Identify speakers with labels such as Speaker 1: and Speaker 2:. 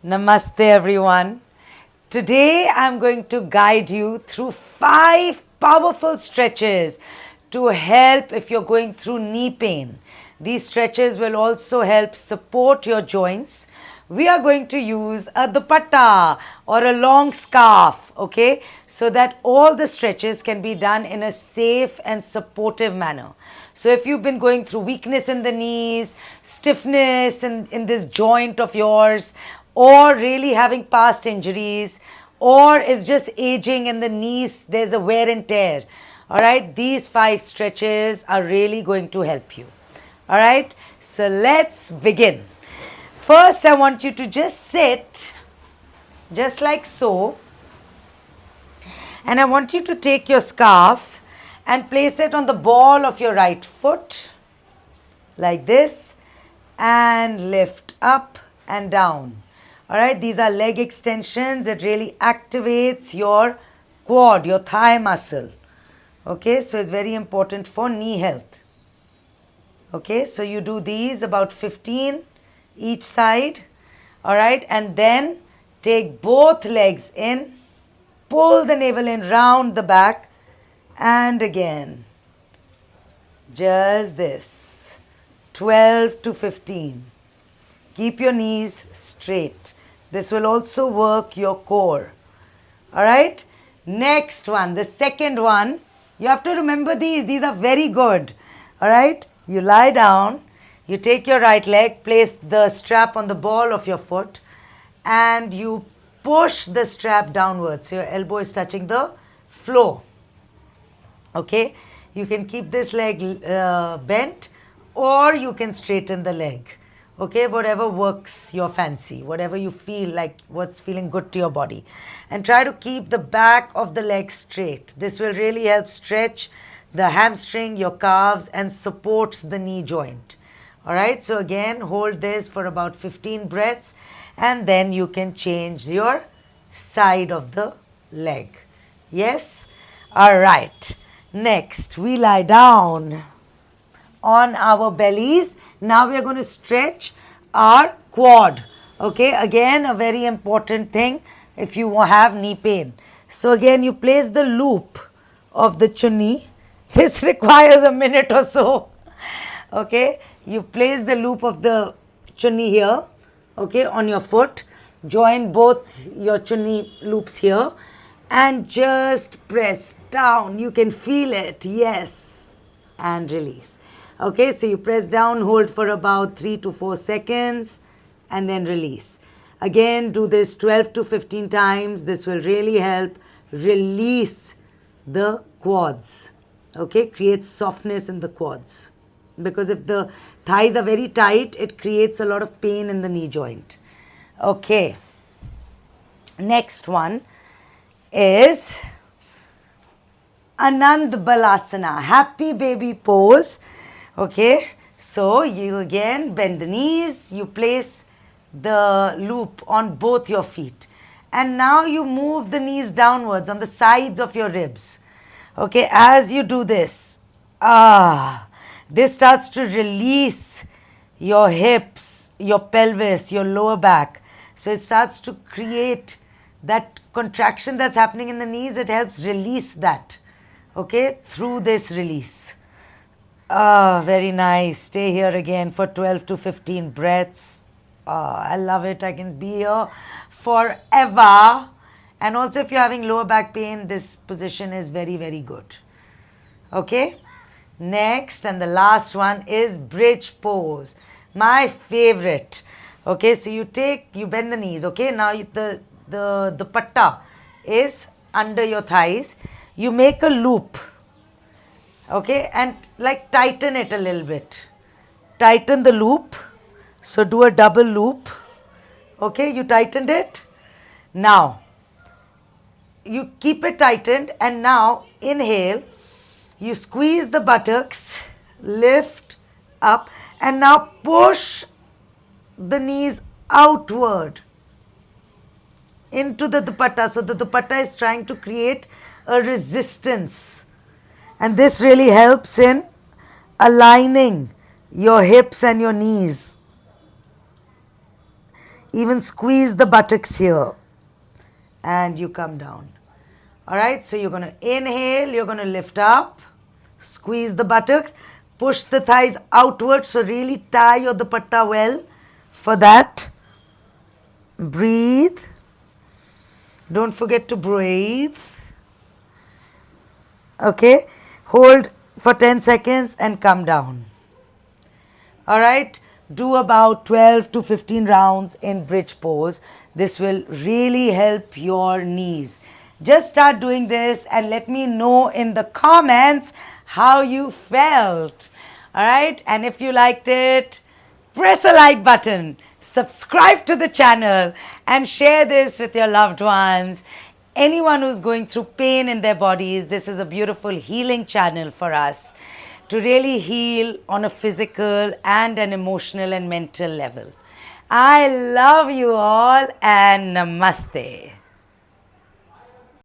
Speaker 1: Namaste everyone. Today I'm going to guide you through 5 powerful stretches to help if you're going through knee pain. These stretches will also help support your joints. We are going to use a dupatta or a long scarf, okay, so that all the stretches can be done in a safe and supportive manner. So if you've been going through weakness in the knees, stiffness in this joint of yours, or really having past injuries, or it's just aging in the knees, there's a wear and tear. All right, these 5 stretches are really going to help you. All right, so let's begin. First, I want you to just sit just like so, and I want you to take your scarf and place it on the ball of your right foot like this and lift up and down. All right, these are leg extensions. It really activates your quad, your thigh muscle. Okay, so it's very important for knee health. Okay, so you do these about 15 each side. All right, and then take both legs in, pull the navel in round the back, and again. Just this. 12 to 15. Keep your knees straight. This will also work your core. All right. Next one, the second one. You have to remember these. These are very good. All right. You lie down. You take your right leg, place the strap on the ball of your foot, and you push the strap downwards. So your elbow is touching the floor. Okay. You can keep this leg bent, or you can straighten the leg. Okay, whatever works your fancy, whatever you feel like, what's feeling good to your body. And try to keep the back of the leg straight. This will really help stretch the hamstring, your calves, and supports the knee joint. All right, so again, hold this for about 15 breaths, and then you can change your side of the leg. Yes? All right. Next, we lie down on our bellies. Now we are going to stretch our quad. Okay, again, a very important thing if you have knee pain. So again, you place the loop of the chunni. This requires a minute or so. Okay, you place the loop of the chunni here, okay, on your foot. Join both your chunni loops here and just press down. You can feel it, yes, and release. Okay, so you press down, hold for about 3 to 4 seconds, and then release. Again, do this 12 to 15 times. This will really help release the quads. Okay, creates softness in the quads. Because if the thighs are very tight, it creates a lot of pain in the knee joint. Okay, next one is Anand Balasana, happy baby pose. Okay, so you again bend the knees, you place the loop on both your feet, and now you move the knees downwards on the sides of your ribs. Okay, as you do this, this starts to release your hips, your pelvis, your lower back. So it starts to create that contraction that's happening in the knees. It helps release that, okay, through this release. Very nice. Stay here again for 12 to 15 breaths. I love it. I can be here forever. And also, if you're having lower back pain, this position is very, very good. Okay. Next and the last one is bridge pose. My favorite. Okay. So you bend the knees. Okay. Now the patta is under your thighs. You make a loop. Okay, and like tighten it a little bit. Tighten the loop. So do a double loop. Okay, you tightened it. Now, you keep it tightened, and now inhale. You squeeze the buttocks, lift up, and now push the knees outward into the dupatta. So the dupatta is trying to create a resistance. And this really helps in aligning your hips and your knees. Even squeeze the buttocks here. And you come down. All right, so you're going to inhale, you're going to lift up, squeeze the buttocks, push the thighs outward. So really tie your dupatta well for that. Breathe. Don't forget to breathe. Okay, hold for 10 seconds and come down. All right, do about 12 to 15 rounds in bridge pose. This will really help your knees. Just start doing this and let me know in the comments how you felt. All right, and if you liked it, press a like button, subscribe to the channel, and share this with your loved ones. Anyone who's going through pain in their bodies, this is a beautiful healing channel for us to really heal on a physical and an emotional and mental level. I love you all and namaste.